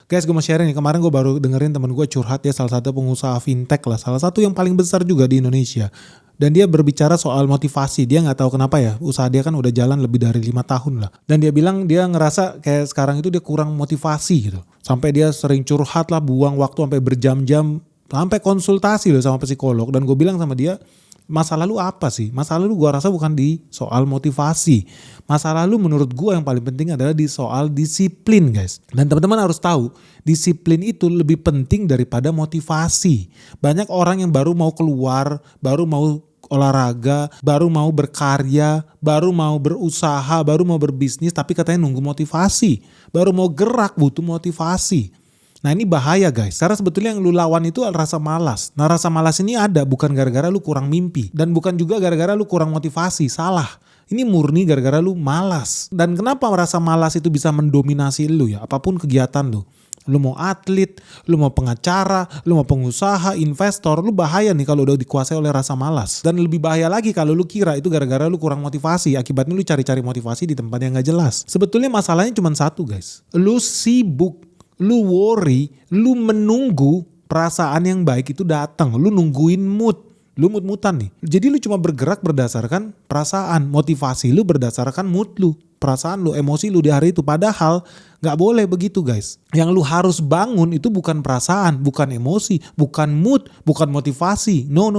Guys, gue mau sharing nih, kemarin gue baru dengerin temen gue curhat, dia salah satu pengusaha fintech lah, salah satu yang paling besar juga di Indonesia. Dan dia berbicara soal motivasi, dia gak tahu kenapa ya, usaha dia kan udah jalan lebih dari 5 tahun lah. Dan dia bilang dia ngerasa kayak sekarang itu dia kurang motivasi gitu. Sampai dia sering curhat lah, buang waktu sampai berjam-jam, sampai konsultasi loh sama psikolog. Dan gue bilang sama dia, masa lalu apa sih? Masa lalu gue rasa bukan di soal motivasi. Masa lalu menurut gue yang paling penting adalah di soal disiplin, guys. Dan teman-teman harus tahu, disiplin itu lebih penting daripada motivasi. Banyak orang yang baru mau keluar, baru mau olahraga, baru mau berkarya, baru mau berusaha, baru mau berbisnis, tapi katanya nunggu motivasi. Baru mau gerak butuh motivasi. Nah ini bahaya guys, karena sebetulnya yang lu lawan itu rasa malas. Nah rasa malas ini ada bukan gara-gara lu kurang mimpi. Dan bukan juga gara-gara lu kurang motivasi, salah. Ini murni gara-gara lu malas. Dan kenapa rasa malas itu bisa mendominasi lu ya, apapun kegiatan lu. Lu mau atlet, lu mau pengacara, lu mau pengusaha, investor, lu bahaya nih kalau udah dikuasai oleh rasa malas. Dan lebih bahaya lagi kalau lu kira itu gara-gara lu kurang motivasi, akibatnya lu cari-cari motivasi di tempat yang gak jelas. Sebetulnya masalahnya cuma satu guys, lu sibuk. Lu worry, lu menunggu perasaan yang baik itu datang. Lu nungguin mood. Lu mood-moodan nih. Jadi lu cuma bergerak berdasarkan perasaan. Motivasi lu berdasarkan mood lu. Perasaan lu, emosi lu di hari itu. Padahal gak boleh begitu guys. Yang lu harus bangun itu bukan perasaan, bukan emosi, bukan mood, bukan motivasi. No.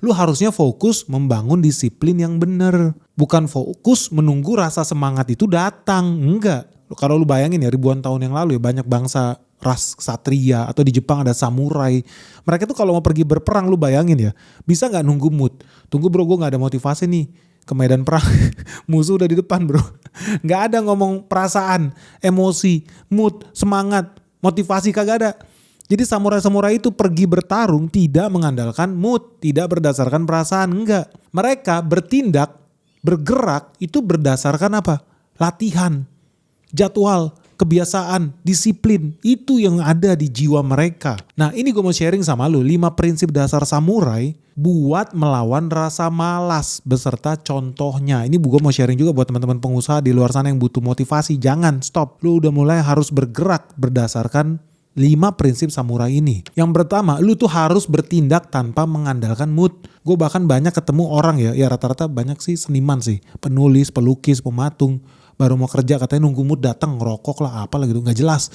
Lu harusnya fokus membangun disiplin yang benar. Bukan fokus menunggu rasa semangat itu datang. Enggak. Kalau lu bayangin ya ribuan tahun yang lalu ya banyak bangsa ras ksatria atau di Jepang ada samurai. Mereka tuh kalau mau pergi berperang lu bayangin ya bisa gak nunggu mood. Tunggu bro gue gak ada motivasi nih ke medan perang. Musuh udah di depan bro. Gak ada ngomong perasaan, emosi, mood, semangat, motivasi kagak ada. Jadi samurai-samurai itu pergi bertarung tidak mengandalkan mood, tidak berdasarkan perasaan, enggak. Mereka bertindak, bergerak itu berdasarkan apa? Latihan. Jadwal, kebiasaan, disiplin, itu yang ada di jiwa mereka. Nah ini gue mau sharing sama lu 5 prinsip dasar samurai buat melawan rasa malas beserta contohnya. Ini gue mau sharing juga buat teman-teman pengusaha di luar sana yang butuh motivasi. Jangan stop, lu udah mulai harus bergerak berdasarkan 5 prinsip samurai ini. Yang pertama, lu tuh harus bertindak tanpa mengandalkan mood. Gue bahkan banyak ketemu orang ya rata-rata banyak sih seniman sih, penulis, pelukis, pematung. Baru mau kerja katanya nunggu mood datang, ngerokok lah apalah gitu, gak jelas.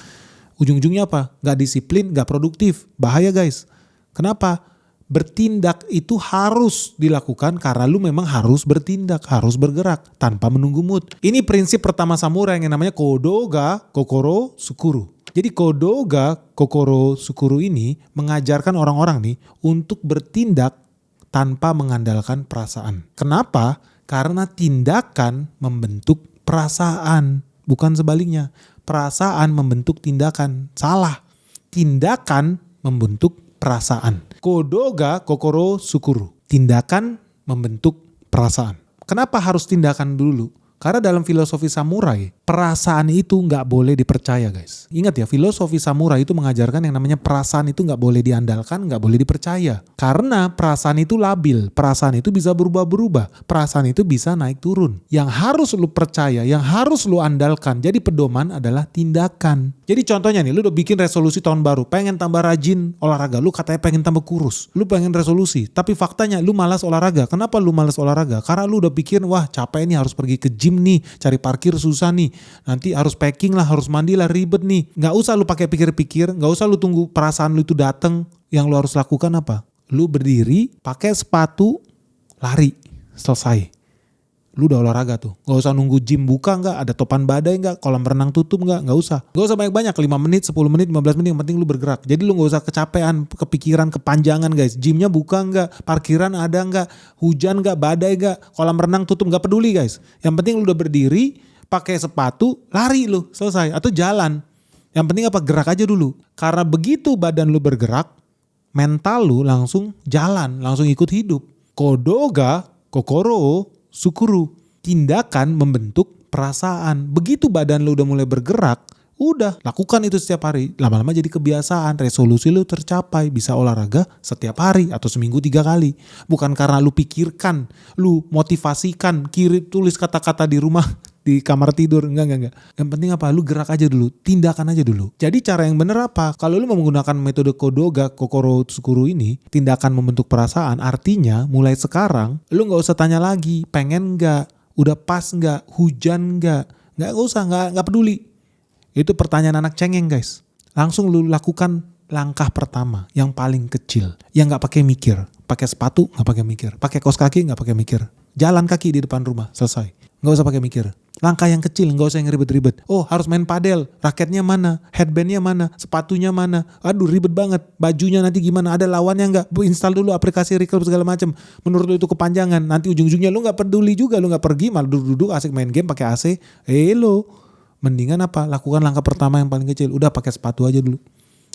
Ujung-ujungnya apa? Gak disiplin, gak produktif. Bahaya guys. Kenapa? Bertindak itu harus dilakukan karena lu memang harus bertindak, harus bergerak tanpa menunggu mood. Ini prinsip pertama samurai yang namanya Kodo ga Kokoro Sukuru. Jadi Kodo ga Kokoro Sukuru ini mengajarkan orang-orang nih untuk bertindak tanpa mengandalkan perasaan. Kenapa? Karena tindakan membentuk perasaan, bukan sebaliknya. Perasaan membentuk tindakan. Salah. Tindakan membentuk perasaan. Kodo ga Kokoro Sukuru. Tindakan membentuk perasaan. Kenapa harus tindakan dulu? Karena dalam filosofi samurai, perasaan itu gak boleh dipercaya guys. Ingat ya, filosofi samurai itu mengajarkan yang namanya perasaan itu gak boleh diandalkan, gak boleh dipercaya. Karena perasaan itu labil, perasaan itu bisa berubah-berubah, perasaan itu bisa naik turun. Yang harus lu percaya, yang harus lu andalkan, jadi pedoman adalah tindakan. Jadi contohnya nih, lu udah bikin resolusi tahun baru, pengen tambah rajin olahraga, lu katanya pengen tambah kurus. Lu pengen resolusi, tapi faktanya lu malas olahraga. Kenapa lu malas olahraga? Karena lu udah pikir, wah capek nih harus pergi ke gym nih, cari parkir susah nih, nanti harus packing lah, harus mandi lah, ribet nih. Gak usah lu pakai pikir-pikir, gak usah lu tunggu perasaan lu itu dateng. Yang lu harus lakukan apa? Lu berdiri, pakai sepatu, lari, selesai. Lu udah olahraga tuh. Gak usah nunggu gym buka gak, ada topan badai gak, kolam renang tutup gak usah. Gak usah banyak-banyak, 5 menit, 10 menit, 15 menit, yang penting lu bergerak. Jadi lu gak usah kecapean, kepikiran, kepanjangan guys. Gymnya buka gak, parkiran ada gak, hujan gak, badai gak, kolam renang tutup, gak peduli guys. Yang penting lu udah berdiri, pakai sepatu, lari lu, selesai. Atau jalan. Yang penting apa? Gerak aja dulu. Karena begitu badan lu bergerak, mental lu langsung jalan, langsung ikut hidup. Kodo ga Kokoro Sukuru. Tindakan membentuk perasaan. Begitu badan lu udah mulai bergerak, udah lakukan itu setiap hari. Lama-lama jadi kebiasaan, resolusi lu tercapai. Bisa olahraga setiap hari atau seminggu 3 kali. Bukan karena lu pikirkan, lu motivasikan, tulis kata-kata di rumah. di kamar tidur. Enggak. Yang penting apa? Lu gerak aja dulu, tindakan aja dulu. Jadi cara yang bener apa? Kalau lu mau menggunakan metode Kodoga Kokoro Tsukuru ini, tindakan membentuk perasaan, artinya mulai sekarang lu nggak usah tanya lagi, pengen nggak, udah pas nggak, hujan nggak usah, nggak peduli. Itu pertanyaan anak cengeng guys. Langsung lu lakukan langkah pertama yang paling kecil, yang nggak pakai mikir. Pakai sepatu nggak pakai mikir, pakai kaos kaki nggak pakai mikir, jalan kaki di depan rumah selesai, nggak usah pakai mikir. Langkah yang kecil, nggak usah yang ribet-ribet. Oh harus main padel, raketnya mana, headbandnya mana, sepatunya mana, aduh ribet banget, bajunya nanti gimana, ada lawannya nggak, install dulu aplikasi recall segala macam. Menurut lu itu kepanjangan, nanti ujung-ujungnya lu nggak peduli juga, lu nggak pergi malah duduk-duduk asik main game pakai AC. Lo mendingan apa? Lakukan langkah pertama yang paling kecil, udah pakai sepatu aja dulu.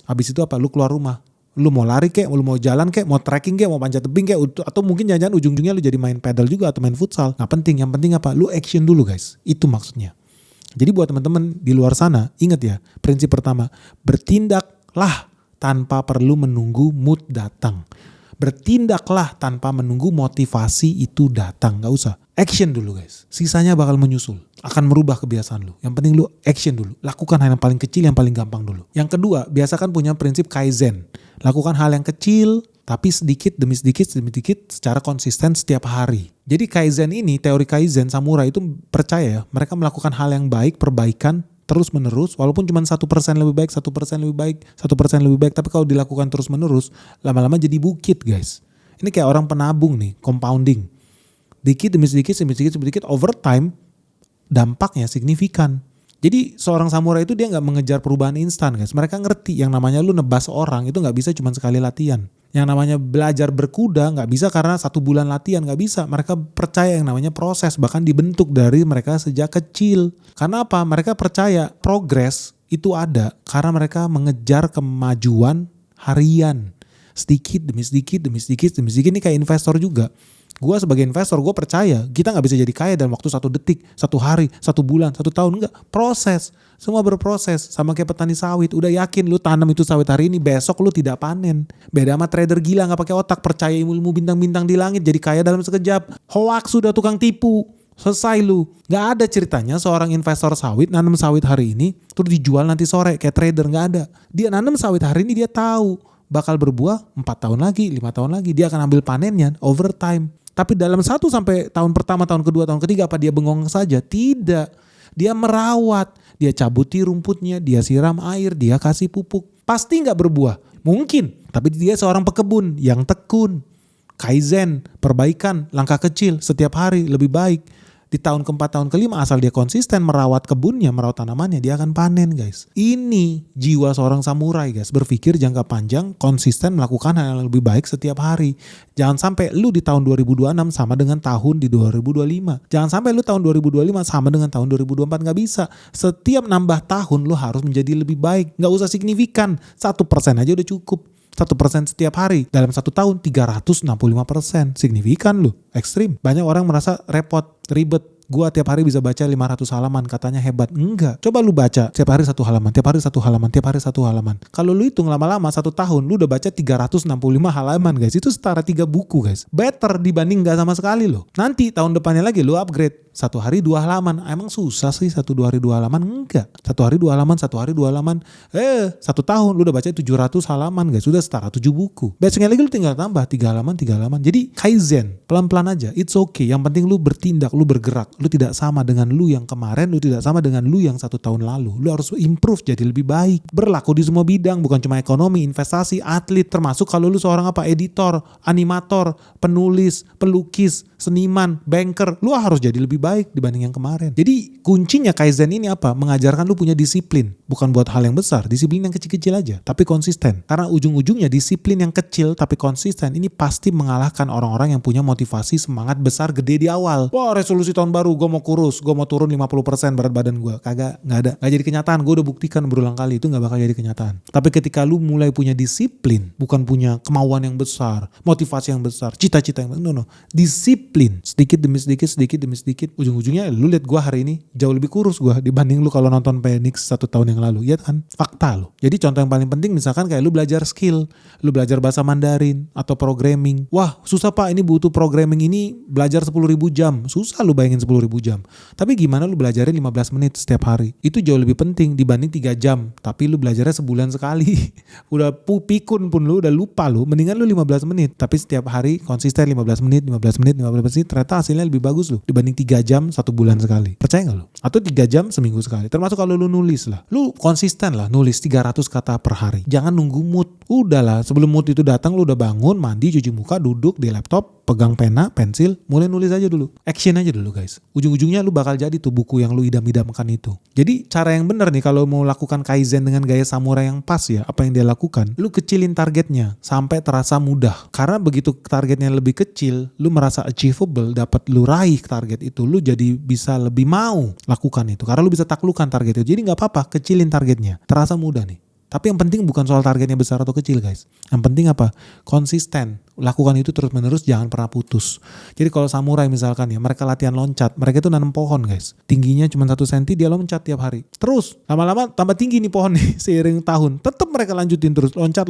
Habis itu apa? Lu keluar rumah. Lu mau lari kek, lu mau jalan kek, mau trekking kek, mau panjat tebing kek, atau mungkin jangan-jangan ujung-ujungnya lu jadi main pedal juga atau main futsal. Nggak penting, yang penting apa? Lu action dulu guys. Itu maksudnya. Jadi buat teman-teman di luar sana, ingat ya, prinsip pertama, bertindaklah tanpa perlu menunggu mood datang. Bertindaklah tanpa menunggu motivasi itu datang. Gak usah. Action dulu guys. Sisanya bakal menyusul. Akan merubah kebiasaan lu. Yang penting lu action dulu. Lakukan hal yang paling kecil, yang paling gampang dulu. Yang kedua, biasakan punya prinsip Kaizen. Lakukan hal yang kecil, tapi sedikit demi sedikit secara konsisten setiap hari. Jadi Kaizen ini, teori Kaizen samurai itu percaya ya, mereka melakukan hal yang baik, perbaikan, terus menerus, walaupun cuma 1% lebih baik, 1% lebih baik, 1% lebih baik, tapi kalau dilakukan terus menerus, lama-lama jadi bukit guys. Ini kayak orang penabung nih, compounding. Dikit demi sedikit, over time, dampaknya signifikan. Jadi seorang samurai itu dia gak mengejar perubahan instan guys. Mereka ngerti yang namanya lu nebas orang itu gak bisa cuma sekali latihan. Yang namanya belajar berkuda gak bisa karena 1 bulan latihan, gak bisa. Mereka percaya yang namanya proses, bahkan dibentuk dari mereka sejak kecil. Karena apa? Mereka percaya progres itu ada karena mereka mengejar kemajuan harian. Sedikit demi sedikit. Ini kayak investor juga. Gue sebagai investor, gue percaya kita gak bisa jadi kaya dalam waktu 1 detik, 1 hari, 1 bulan, 1 tahun. Enggak, proses. Semua berproses. Sama kayak petani sawit. Udah yakin lu tanam itu sawit hari ini, besok lu tidak panen. Beda sama trader gila gak pakai otak, percaya ilmu bintang-bintang di langit, jadi kaya dalam sekejap. Hoax, sudah tukang tipu. Selesai lu. Gak ada ceritanya seorang investor sawit nanam sawit hari ini terus dijual nanti sore kayak trader. Gak ada. Dia nanam sawit hari ini, dia tahu bakal berbuah 4 tahun lagi, 5 tahun lagi. Dia akan ambil panennya over time. Tapi dalam 1 sampai tahun pertama, tahun kedua, tahun ketiga apa dia bengong saja? Tidak. Dia merawat, dia cabuti rumputnya, dia siram air, dia kasih pupuk. Pasti gak berbuah. Mungkin. Tapi dia seorang pekebun yang tekun. Kaizen, perbaikan, langkah kecil setiap hari lebih baik. Di tahun keempat, tahun kelima asal dia konsisten merawat kebunnya, merawat tanamannya, dia akan panen guys. Ini jiwa seorang samurai guys. Berpikir jangka panjang, konsisten melakukan hal yang lebih baik setiap hari. Jangan sampai lu di tahun 2026 sama dengan tahun di 2025. Jangan sampai lu tahun 2025 sama dengan tahun 2024. Gak bisa. Setiap nambah tahun lu harus menjadi lebih baik. Gak usah signifikan. 1% aja udah cukup. 1% setiap hari. Dalam 1 tahun 365%. Signifikan loh. Ekstrim. Banyak orang merasa repot, ribet. Gua tiap hari bisa baca 500 halaman, katanya hebat. Enggak. Coba lu baca tiap hari 1 halaman, tiap hari 1 halaman, tiap hari 1 halaman. Kalau lu hitung lama-lama 1 tahun lu udah baca 365 halaman guys. Itu setara 3 buku guys. Better dibanding gak sama sekali loh. Nanti tahun depannya lagi lu upgrade. 1 hari 2 halaman. Emang susah sih 1 2 hari 2 halaman? Enggak. 1 hari 2 halaman, 1 hari 2 halaman. 1 tahun lu udah baca 700 halaman guys. Sudah setara 7 buku. Besoknya lagi lu tinggal tambah 3 halaman, 3 halaman. Jadi Kaizen, pelan-pelan aja. It's okay. Yang penting lu bertindak, lu bergerak. Lu tidak sama dengan lu yang kemarin, lu tidak sama dengan lu yang 1 tahun lalu. Lu harus improve jadi lebih baik. Berlaku di semua bidang, bukan cuma ekonomi, investasi, atlet, termasuk kalau lu seorang editor, animator, penulis, pelukis, seniman, banker, lu harus jadi lebih baik dibanding yang kemarin. Jadi kuncinya Kaizen ini apa? Mengajarkan lu punya disiplin. Bukan buat hal yang besar, disiplin yang kecil-kecil aja, tapi konsisten. Karena ujung-ujungnya disiplin yang kecil tapi konsisten ini pasti mengalahkan orang-orang yang punya motivasi semangat besar gede di awal. Wah, resolusi tahun baru, gue mau kurus, gue mau turun 50% berat badan gue. Kagak, gak ada. Gak jadi kenyataan. Gue udah buktikan berulang kali itu gak bakal jadi kenyataan. Tapi ketika lu mulai punya disiplin, bukan punya kemauan yang besar, motivasi yang besar, cita-cita yang besar, no. Disiplin, sedikit demi sedikit, ujung-ujungnya lu lihat gue hari ini jauh lebih kurus gue dibanding lu kalau nonton Phoenix 1 tahun yang lalu. Ya kan? Fakta lu. Jadi contoh yang paling penting misalkan kayak lu belajar skill, lu belajar bahasa Mandarin atau programming. Wah susah pak, ini butuh programming ini belajar 10.000 jam. Susah lu bayangin 10.000 jam. Tapi gimana lu belajarin 15 menit setiap hari? Itu jauh lebih penting dibanding 3 jam. Tapi lu belajarnya sebulan sekali. Udah pikun pun lu udah lupa lu. Mendingan lu 15 menit. Tapi setiap hari konsisten 15 menit, 15 menit, 15 menit. Ternyata hasilnya lebih bagus lu dibanding 3 jam 1 bulan sekali. Percaya gak lu? Atau 3 jam seminggu sekali. Termasuk kalau lu nulis lah. Lu konsisten lah nulis 300 kata per hari. Jangan nunggu mood. Udahlah sebelum mood itu datang lu udah bangun, mandi, cuci muka, duduk di laptop, pegang pena, pensil, mulai nulis aja dulu. Action aja dulu guys. Ujung-ujungnya lu bakal jadi tuh buku yang lu idam-idamkan itu. Jadi cara yang benar nih kalau mau lakukan kaizen dengan gaya samurai yang pas ya, apa yang dia lakukan, lu kecilin targetnya sampai terasa mudah. Karena begitu targetnya lebih kecil, lu merasa achievable, dapat lu raih target itu, lu jadi bisa lebih mau lakukan itu. Karena lu bisa taklukkan target itu. Jadi nggak apa-apa, kecilin targetnya. Terasa mudah nih. Tapi yang penting bukan soal targetnya besar atau kecil guys. Yang penting apa? Konsisten. Lakukan itu terus menerus, jangan pernah putus. Jadi kalau samurai misalkan ya, mereka latihan loncat. Mereka itu nanam pohon guys. Tingginya cuma 1 senti, dia loncat tiap hari. Terus lama-lama tambah tinggi nih pohon nih seiring tahun. Tetap mereka lanjutin terus. Loncat.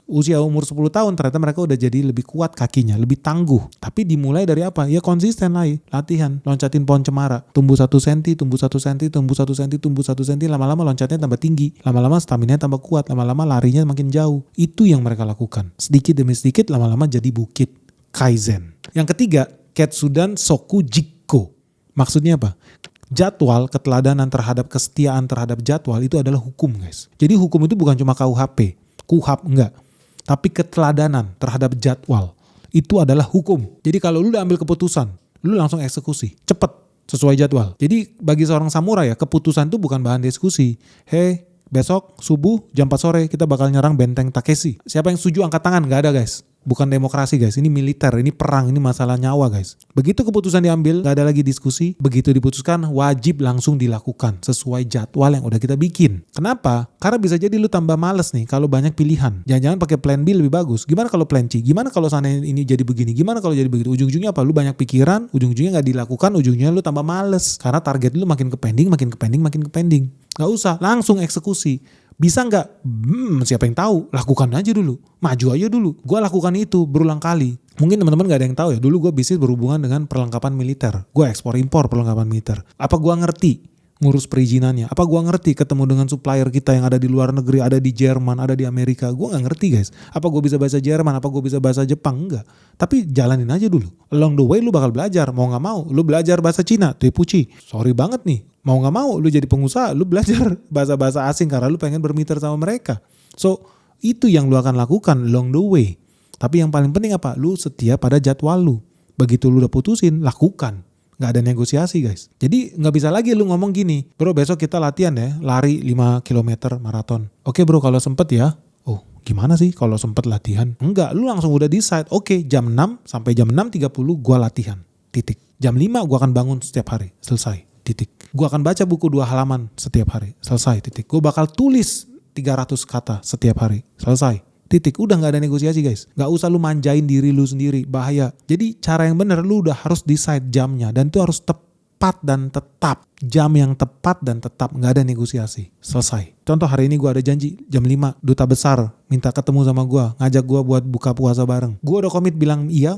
Usia umur 10 tahun ternyata mereka udah jadi lebih kuat kakinya, lebih tangguh. Tapi dimulai dari apa? Ya konsisten lah. Latihan. Loncatin pohon cemara. Tumbuh 1 senti, tumbuh 1 senti, tumbuh 1 senti, tumbuh 1 senti. Lama-lama loncatnya tambah tinggi. Lama-lama stamina tambah kuat. Lama-lama larinya makin jauh. Itu yang mereka lakukan. Sedikit demi sedikit lama-lama jadi bukit. Kaizen. Yang ketiga, Ketsudan Soku Jikko. Maksudnya apa? Jadwal, keteladanan terhadap kesetiaan terhadap jadwal itu adalah hukum guys. Jadi hukum itu bukan cuma KUHP, KUHAP enggak. Tapi keteladanan terhadap jadwal itu adalah hukum. Jadi kalau lu udah ambil keputusan, lu langsung eksekusi. Cepet, sesuai jadwal. Jadi bagi seorang samurai ya, keputusan itu bukan bahan diskusi. Besok subuh jam 4 sore kita bakal nyerang benteng Takeshi. Siapa yang setuju angkat tangan? Gak ada guys. Bukan demokrasi guys, ini militer, ini perang, ini masalah nyawa guys. Begitu keputusan diambil, gak ada lagi diskusi. Begitu diputuskan, wajib langsung dilakukan sesuai jadwal yang udah kita bikin. Kenapa? Karena bisa jadi lu tambah males nih kalau banyak pilihan. Jangan-jangan pakai plan B lebih bagus. Gimana kalau plan C? Gimana kalau sana ini jadi begini? Gimana kalau jadi begitu? Ujung-ujungnya apa? Lu banyak pikiran, ujung-ujungnya gak dilakukan, ujungnya lu tambah males. Karena target lu makin ke pending. Gak usah, langsung eksekusi. Bisa nggak? Siapa yang tahu? Lakukan aja dulu. Maju aja dulu. Gue lakukan itu berulang kali. Mungkin teman-teman gak ada yang tahu ya. Dulu gue bisnis berhubungan dengan perlengkapan militer. Gue ekspor impor perlengkapan militer. Apa gue ngerti ngurus perizinannya? Apa gue ngerti ketemu dengan supplier kita yang ada di luar negeri, ada di Jerman, ada di Amerika? Gue gak ngerti guys. Apa gue bisa bahasa Jerman? Apa gue bisa bahasa Jepang? Enggak. Tapi jalanin aja dulu. Along the way lu bakal belajar. Mau gak mau. Lu belajar bahasa Cina. Tepuci. Sorry banget nih. Mau gak mau lu jadi pengusaha, lu belajar bahasa-bahasa asing karena lu pengen bermitra sama mereka. So itu yang lu akan lakukan along the way. Tapi yang paling penting apa? Lu setia pada jadwal lu. Begitu lu udah putusin, lakukan. Gak ada negosiasi guys. Jadi gak bisa lagi lu ngomong gini, bro besok kita latihan ya, lari 5 km maraton. Oke bro kalau sempet ya. Oh gimana sih kalau sempet latihan? Enggak, lu langsung udah decide. Oke jam 6 sampai jam 6.30 gua latihan. Titik. Jam 5 gua akan bangun setiap hari. Selesai. Titik. Gue akan baca buku 2 halaman setiap hari. Selesai. Titik. Gue bakal tulis 300 kata setiap hari. Selesai. Titik. Udah gak ada negosiasi guys. Gak usah lu manjain diri lu sendiri. Bahaya. Jadi cara yang bener lu udah harus decide jamnya. Dan itu harus tepat dan tetap. Jam yang tepat dan tetap. Gak ada negosiasi. Selesai. Contoh hari ini gue ada janji. Jam 5 duta besar minta ketemu sama gue. Ngajak gue buat buka puasa bareng. Gue udah komit bilang iya.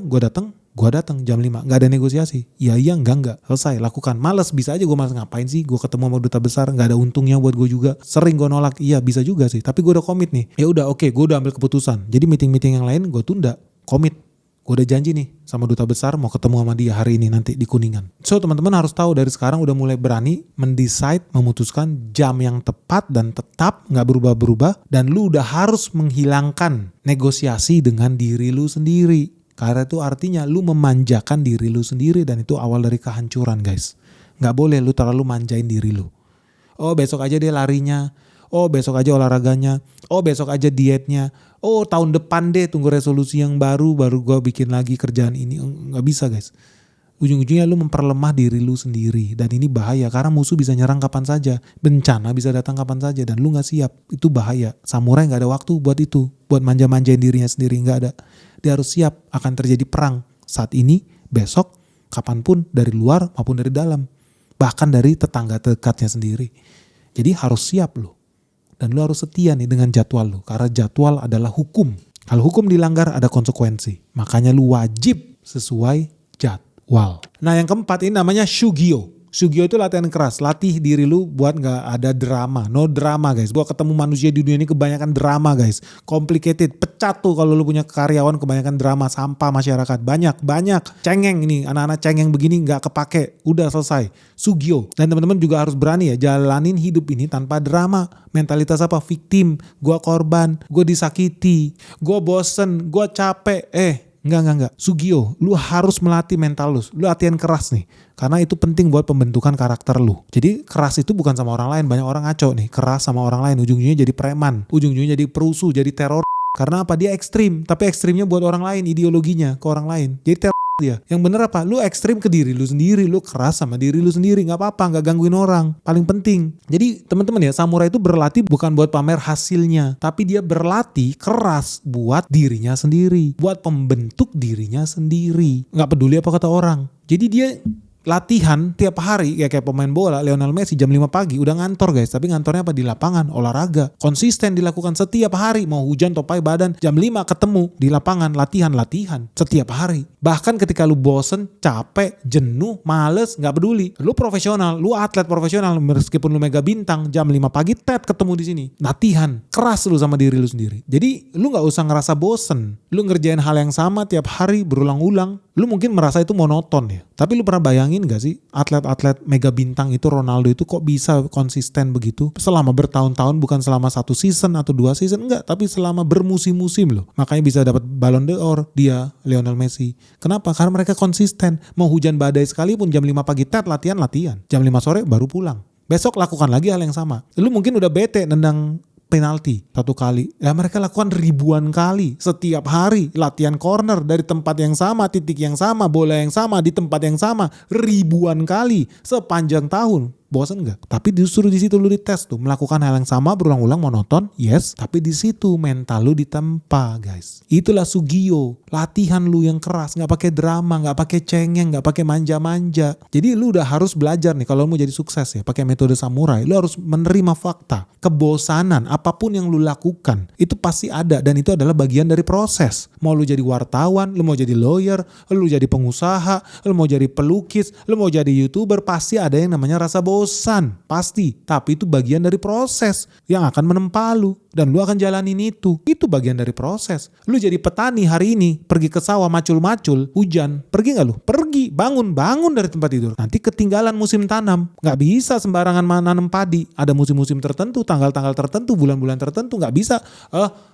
Gue datang jam 5, gak ada negosiasi. Iya, enggak. Selesai, lakukan. Males, bisa aja gue malas ngapain sih. Gue ketemu sama duta besar, gak ada untungnya buat gue juga. Sering gue nolak, iya bisa juga sih. Tapi gue udah komit nih. Ya udah oke, gue udah ambil keputusan. Jadi meeting-meeting yang lain gue tunda. Komit. Gue udah janji nih sama duta besar mau ketemu sama dia hari ini nanti di Kuningan. So teman-teman harus tahu dari sekarang udah mulai berani mendecide, memutuskan jam yang tepat dan tetap, gak berubah-berubah. Dan lu udah harus menghilangkan negosiasi dengan diri lu sendiri. Karena itu artinya lu memanjakan diri lu sendiri dan itu awal dari kehancuran guys. Gak boleh lu terlalu manjain diri lu. Oh besok aja deh larinya. Oh besok aja olahraganya. Oh besok aja dietnya. Oh tahun depan deh tunggu resolusi yang baru gue bikin lagi kerjaan ini. Gak bisa guys. Ujung-ujungnya lu memperlemah diri lu sendiri. Dan ini bahaya karena musuh bisa nyerang kapan saja. Bencana bisa datang kapan saja dan lu gak siap. Itu bahaya. Samurai gak ada waktu buat itu. Buat manja-manjain dirinya sendiri, gak ada. Dia harus siap akan terjadi perang saat ini, besok, Kapanpun, dari luar maupun dari dalam. Bahkan dari tetangga dekatnya sendiri. Jadi harus siap lo. Dan lo harus setia nih dengan jadwal lo. Karena jadwal adalah hukum. Kalau hukum dilanggar ada konsekuensi. Makanya lo wajib sesuai jadwal. Nah yang keempat ini namanya Shugyo. Shugyo itu latihan keras, latih diri lu buat gak ada drama, no drama guys. Gua ketemu manusia di dunia ini kebanyakan drama guys, complicated, pecat tuh kalau lu punya karyawan kebanyakan drama, sampah masyarakat, banyak, cengeng ini, anak-anak cengeng begini gak kepake, udah selesai. Shugyo. Dan teman-teman juga harus berani ya, jalanin hidup ini tanpa drama. Mentalitas apa? Victim, gua korban, gua disakiti, gua bosen, gua capek, Enggak. Shugyo, lu harus melatih mental lu. Lu latihan keras nih. Karena itu penting buat pembentukan karakter lu. Jadi keras itu bukan sama orang lain. Banyak orang ngaco nih. Keras sama orang lain. Ujung-ujungnya jadi preman. Ujung-ujungnya jadi perusuh. Jadi teror. Karena apa? Dia ekstrim. Tapi ekstrimnya buat orang lain. Ideologinya ke orang lain. Jadi teror dia. Yang bener apa? Lu ekstrim ke diri lu sendiri. Lu keras sama diri lu sendiri. Gak apa-apa. Gak gangguin orang. Paling penting. Jadi teman-teman ya, samurai itu berlatih bukan buat pamer hasilnya. Tapi dia berlatih keras buat dirinya sendiri. Buat pembentuk dirinya sendiri. Gak peduli apa kata orang. Jadi dia latihan tiap hari ya kayak pemain bola. Lionel Messi jam 5 pagi udah ngantor guys, tapi ngantornya apa? Di lapangan olahraga, konsisten dilakukan setiap hari, mau hujan topai badan, jam 5 ketemu di lapangan latihan setiap hari. Bahkan ketika lu bosen, capek, jenuh, males, nggak peduli, lu profesional, lu atlet profesional, meskipun lu mega bintang, jam 5 pagi ketemu di sini latihan keras lu sama diri lu sendiri. Jadi lu nggak usah ngerasa bosen, lu ngerjain hal yang sama tiap hari berulang-ulang. Lu mungkin merasa itu monoton ya, tapi lu pernah bayangin gak sih atlet-atlet mega bintang itu, Ronaldo itu kok bisa konsisten begitu selama bertahun-tahun, bukan selama 1 season atau 2 season, enggak, tapi selama bermusim-musim loh. Makanya bisa dapat Ballon d'Or dia, Lionel Messi. Kenapa? Karena mereka konsisten. Mau hujan badai sekalipun jam 5 pagi latihan, jam 5 sore baru pulang. Besok lakukan lagi hal yang sama. Lu mungkin udah bete nendang penalti 1 kali. Ya mereka lakukan ribuan kali setiap hari, latihan corner dari tempat yang sama, titik yang sama, bola yang sama, di tempat yang sama, ribuan kali sepanjang tahun. Bosan gak? Tapi disuruh di situ lu dites tuh, melakukan hal yang sama berulang-ulang monoton, yes, tapi di situ mental lu ditempa, guys. Itulah Shugyo, latihan lu yang keras, nggak pakai drama, nggak pakai cengeng, nggak pakai manja-manja. Jadi lu udah harus belajar nih kalau mau jadi sukses ya, pakai metode samurai. Lu harus menerima fakta, kebosanan, apapun yang lu lakukan itu pasti ada, dan itu adalah bagian dari proses. Mau lu jadi wartawan, lu mau jadi lawyer, lu jadi pengusaha, lu mau jadi pelukis, lu mau jadi YouTuber, pasti ada yang namanya rasa bosan, pasti. Tapi itu bagian dari proses yang akan menempa lu, dan lu akan jalanin itu. Itu bagian dari proses. Lu jadi petani hari ini, pergi ke sawah macul-macul, hujan, pergi gak lu? Pergi, bangun dari tempat tidur. Nanti ketinggalan musim tanam. Gak bisa sembarangan nanam padi. Ada musim-musim tertentu, tanggal-tanggal tertentu, bulan-bulan tertentu. Gak bisa,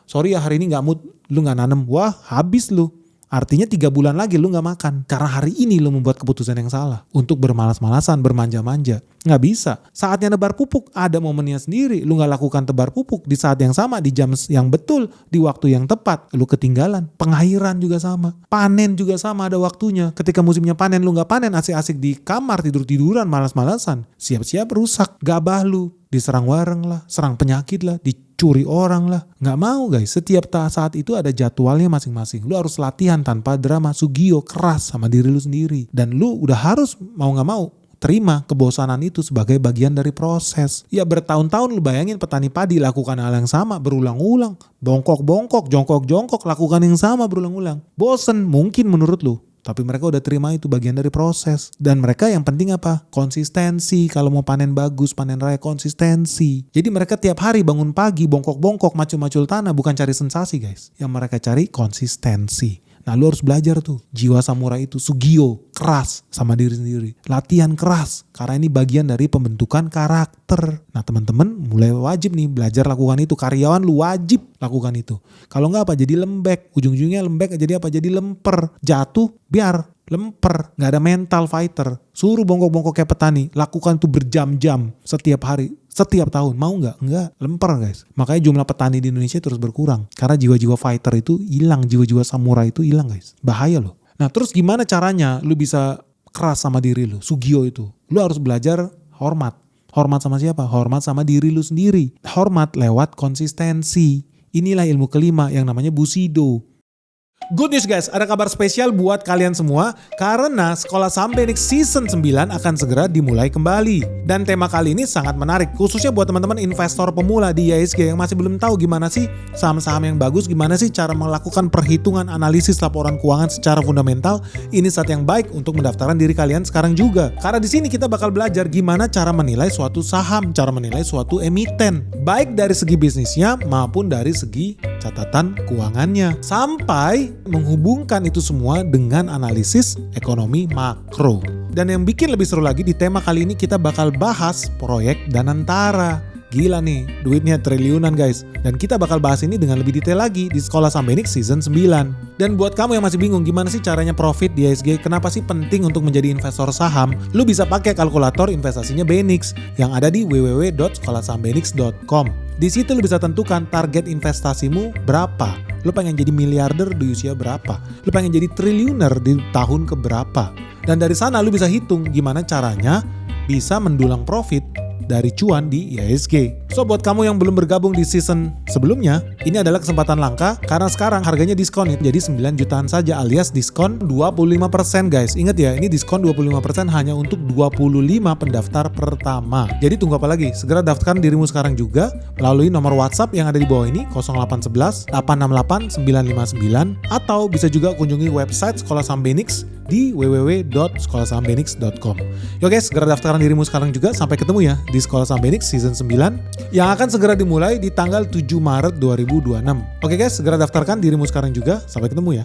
sorry ya hari ini gak mood, lu gak nanam. Wah, habis lu. Artinya 3 bulan lagi lu gak makan. Karena hari ini lu membuat keputusan yang salah. Untuk bermalas-malasan, bermanja-manja. Gak bisa. Saatnya nebar pupuk, ada momennya sendiri. Lu gak lakukan tebar pupuk di saat yang sama, di jam yang betul, di waktu yang tepat. Lu ketinggalan. Pengairan juga sama. Panen juga sama, ada waktunya. Ketika musimnya panen, lu gak panen, asik-asik di kamar, tidur-tiduran, malas-malasan. Siap-siap rusak. Gabah lu. Diserang wareng lah, serang penyakit lah, dicuri orang lah. Gak mau guys, setiap saat itu ada jadwalnya masing-masing. Lu harus latihan tanpa drama, Shugyo, keras sama diri lu sendiri. Dan lu udah harus mau gak mau terima kebosanan itu sebagai bagian dari proses. Ya bertahun-tahun lu bayangin petani padi lakukan hal yang sama berulang-ulang. Bongkok-bongkok, jongkok-jongkok, lakukan yang sama berulang-ulang. Bosen mungkin menurut lu. Tapi mereka udah terima itu bagian dari proses. Dan mereka yang penting apa? Konsistensi. Kalau mau panen bagus, panen raya, konsistensi. Jadi mereka tiap hari bangun pagi, bongkok-bongkok, macul-macul tanah. Bukan cari sensasi guys. Yang mereka cari konsistensi. Nah lu harus belajar tuh. Jiwa samurai itu, Shugyo, keras sama diri sendiri. Latihan keras. Karena ini bagian dari pembentukan karakter. Nah teman-teman mulai wajib nih belajar lakukan itu. Karyawan lu wajib lakukan itu. Kalau nggak apa? Jadi lembek. Ujung-ujungnya lembek jadi apa? Jadi lemper. Jatuh biar lemper. Nggak ada mental fighter. Suruh bongkok-bongkok kayak petani. Lakukan tuh berjam-jam setiap hari. Setiap tahun. Mau nggak? Nggak. Lemper guys. Makanya jumlah petani di Indonesia terus berkurang. Karena jiwa-jiwa fighter itu hilang. Jiwa-jiwa samurai itu hilang guys. Bahaya loh. Nah terus gimana caranya lu bisa keras sama diri lu? Shugyo itu. Lu harus belajar hormat. Hormat sama siapa? Hormat sama diri lu sendiri. Hormat lewat konsistensi. Inilah ilmu kelima yang namanya Bushido. Good news guys, ada kabar spesial buat kalian semua karena Sekolah Saham Benix Season 9 akan segera dimulai kembali. Dan tema kali ini sangat menarik, khususnya buat teman-teman investor pemula di IHSG yang masih belum tahu gimana sih saham-saham yang bagus, gimana sih cara melakukan perhitungan analisis laporan keuangan secara fundamental. Ini saat yang baik untuk mendaftarkan diri kalian sekarang juga. Karena di sini kita bakal belajar gimana cara menilai suatu saham, cara menilai suatu emiten, baik dari segi bisnisnya maupun dari segi catatan keuangannya, sampai menghubungkan itu semua dengan analisis ekonomi makro. Dan yang bikin lebih seru lagi, di tema kali ini kita bakal bahas proyek Danantara. Gila nih, duitnya triliunan guys. Dan kita bakal bahas ini dengan lebih detail lagi di Sekolah Saham Benix Season 9. Dan buat kamu yang masih bingung gimana sih caranya profit di IHSG, kenapa sih penting untuk menjadi investor saham, lu bisa pakai kalkulator investasinya Benix yang ada di www.sekolahsahambenix.com. Di situ lu bisa tentukan target investasimu berapa. Lu pengen jadi miliarder di usia berapa? Lu pengen jadi triliuner di tahun keberapa? Dan dari sana lu bisa hitung gimana caranya bisa mendulang profit dari cuan di IHSG. So buat kamu yang belum bergabung di season sebelumnya, ini adalah kesempatan langka karena sekarang harganya diskon jadi 9 jutaan saja alias diskon 25% guys. Ingat ya, ini diskon 25% hanya untuk 25 pendaftar pertama. Jadi tunggu apa lagi? Segera daftarkan dirimu sekarang juga melalui nomor WhatsApp yang ada di bawah ini 0811 868 959 atau bisa juga kunjungi website Sekolah Saham Benix di www.sekolahsahambenix.com. Yo guys, segera daftarkan dirimu sekarang juga. Sampai ketemu ya di Sekolah Saham Benix Season 9 yang akan segera dimulai di tanggal 7 Maret 2026. Oke guys, segera daftarkan dirimu sekarang juga. Sampai ketemu ya.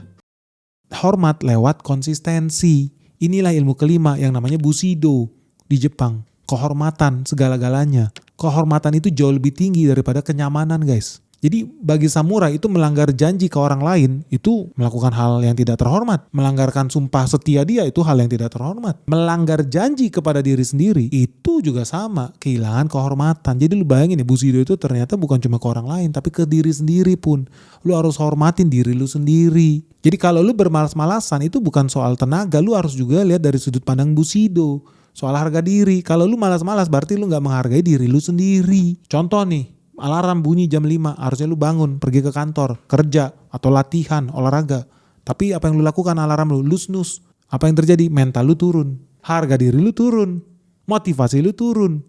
Hormat lewat konsistensi. Inilah ilmu kelima yang namanya Bushido di Jepang. Kehormatan segala-galanya. Kehormatan itu jauh lebih tinggi daripada kenyamanan guys. Jadi bagi samurai itu melanggar janji ke orang lain itu melakukan hal yang tidak terhormat. Melanggarkan sumpah setia dia itu hal yang tidak terhormat. Melanggar janji kepada diri sendiri itu juga sama, kehilangan kehormatan. Jadi lu bayangin ya, Bushido itu ternyata bukan cuma ke orang lain tapi ke diri sendiri pun. Lu harus hormatin diri lu sendiri. Jadi kalau lu bermalas-malasan itu bukan soal tenaga, lu harus juga lihat dari sudut pandang Bushido. Soal harga diri. Kalau lu malas-malas berarti lu gak menghargai diri lu sendiri. Contoh nih, alarm bunyi jam 5, harusnya lu bangun, pergi ke kantor, kerja, atau latihan, olahraga. Tapi apa yang lu lakukan alarm lu snooze. Apa yang terjadi? Mental lu turun, harga diri lu turun, motivasi lu turun.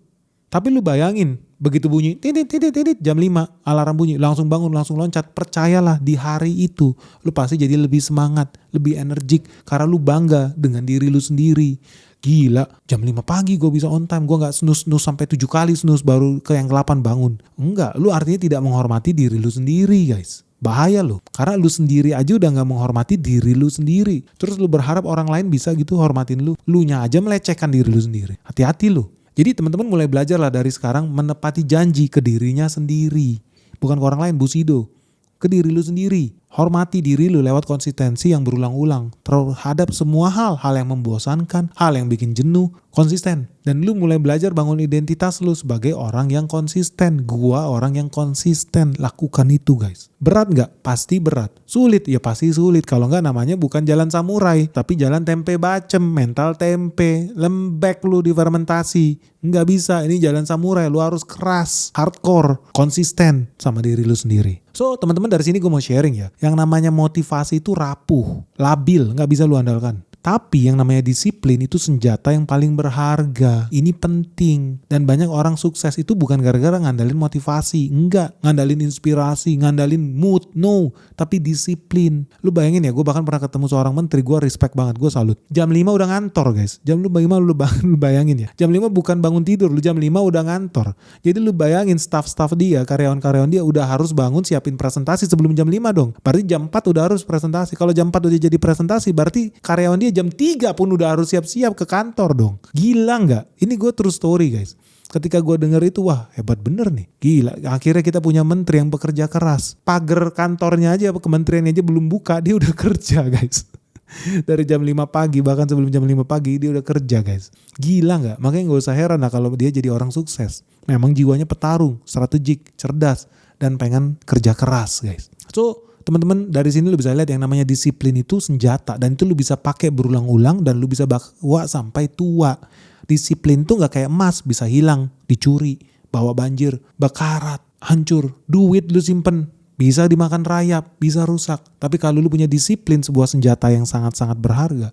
Tapi lu bayangin, begitu bunyi, titit, jam 5, alarm bunyi, langsung bangun, langsung loncat. Percayalah di hari itu, lu pasti jadi lebih semangat, lebih energik, karena lu bangga dengan diri lu sendiri. Gila, jam 5 pagi gue bisa on time, gue gak snooze sampai 7 kali snooze baru ke yang 8 bangun. Enggak, lu artinya tidak menghormati diri lu sendiri guys. Bahaya lu, karena lu sendiri aja udah gak menghormati diri lu sendiri. Terus lu berharap orang lain bisa gitu hormatin lu. Lu nya aja melecehkan diri lu sendiri. Hati-hati lu. Jadi teman-teman mulai belajar lah dari sekarang menepati janji ke dirinya sendiri. Bukan ke orang lain, Bushido. Ke diri lu sendiri. Hormati diri lu lewat konsistensi yang berulang-ulang terhadap semua hal yang membosankan, hal yang bikin jenuh, konsisten. Dan lu mulai belajar bangun identitas lu sebagai orang yang konsisten. Gua orang yang konsisten. Lakukan itu guys. Berat gak? Pasti berat. Sulit? Ya pasti sulit. Kalau gak namanya bukan jalan samurai, tapi jalan tempe bacem, mental tempe, lembek lu difermentasi. Nggak bisa, ini jalan samurai. Lu harus keras, hardcore, konsisten sama diri lu sendiri. So teman-teman, dari sini gue mau sharing ya. Yang namanya motivasi itu rapuh, labil, nggak bisa lu andalkan. Tapi yang namanya disiplin itu senjata yang paling berharga. Ini penting. Dan banyak orang sukses itu bukan gara-gara ngandalin motivasi. Enggak. Ngandalin inspirasi, ngandalin mood. No. Tapi disiplin. Lu bayangin ya, gue bahkan pernah ketemu seorang menteri. Gue respect banget, gue salut. Jam 5 udah ngantor guys. Jam 5 lu bayangin ya. Jam 5 bukan bangun tidur. Lu jam 5 udah ngantor. Jadi lu bayangin staff-staff dia, karyawan-karyawan dia udah harus bangun siapin presentasi sebelum jam 5 dong. Berarti jam 4 udah harus presentasi. Kalau jam 4 udah jadi presentasi, berarti karyawan dia jam 3 pun udah harus siap-siap ke kantor dong. Gila nggak? Ini gue true story guys. Ketika gue denger itu, wah hebat bener nih. Gila, akhirnya kita punya menteri yang bekerja keras. Pagar kantornya aja, kementeriannya aja belum buka, dia udah kerja guys. Dari jam 5 pagi, bahkan sebelum jam 5 pagi dia udah kerja guys. Gila nggak? Makanya gak usah heran lah kalau dia jadi orang sukses. Memang jiwanya petarung, strategik, cerdas, dan pengen kerja keras guys. So teman-teman, dari sini lu bisa lihat yang namanya disiplin itu senjata, dan itu lu bisa pakai berulang-ulang dan lu bisa bawa sampai tua. Disiplin tuh gak kayak emas, bisa hilang, dicuri, bawa banjir, bakarat, hancur. Duit lu simpen bisa dimakan rayap, bisa rusak. Tapi kalau lu punya disiplin, sebuah senjata yang sangat-sangat berharga,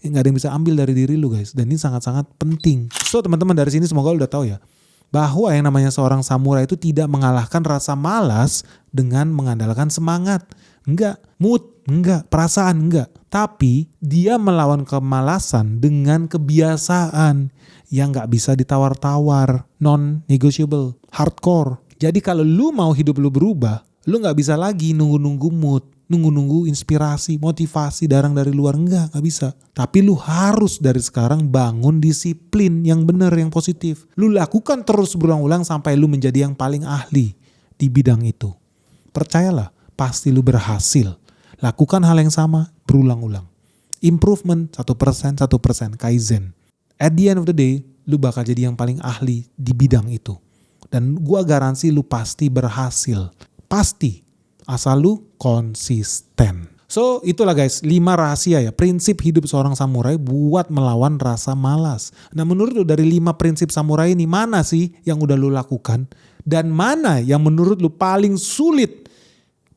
nggak ada yang bisa ambil dari diri lu guys. Dan ini sangat-sangat penting. So teman-teman dari sini semoga lu udah tahu ya, bahwa yang namanya seorang samurai itu tidak mengalahkan rasa malas dengan mengandalkan semangat. Enggak, mood, enggak, perasaan enggak. Tapi dia melawan kemalasan dengan kebiasaan yang gak bisa ditawar-tawar, non-negotiable, hardcore. Jadi kalau lu mau hidup lu berubah, lu gak bisa lagi nunggu-nunggu mood, nunggu-nunggu inspirasi, motivasi, darang dari luar. Enggak bisa. Tapi lu harus dari sekarang bangun disiplin yang benar, yang positif. Lu lakukan terus berulang-ulang sampai lu menjadi yang paling ahli di bidang itu. Percayalah, pasti lu berhasil. Lakukan hal yang sama berulang-ulang. Improvement 1%, Kaizen. At the end of the day, lu bakal jadi yang paling ahli di bidang itu. Dan gua garansi lu pasti berhasil. Pasti. Asal lu konsisten. So itulah guys 5 rahasia ya. Prinsip hidup seorang samurai buat melawan rasa malas. Nah menurut lu dari 5 prinsip samurai ini mana sih yang udah lu lakukan? Dan mana yang menurut lu paling sulit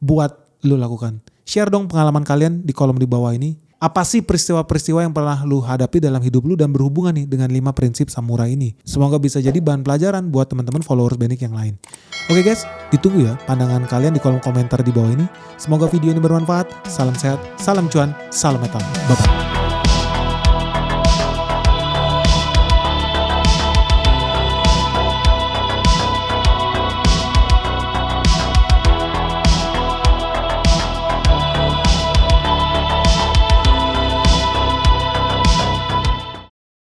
buat lu lakukan? Share dong pengalaman kalian di kolom di bawah ini. Apa sih peristiwa-peristiwa yang pernah lu hadapi dalam hidup lu dan berhubungan nih dengan 5 prinsip samurai ini. Semoga bisa jadi bahan pelajaran buat teman-teman followers Benik yang lain. Oke guys, ditunggu ya pandangan kalian di kolom komentar di bawah ini. Semoga video ini bermanfaat. Salam sehat, salam cuan, salam metal. Bye-bye.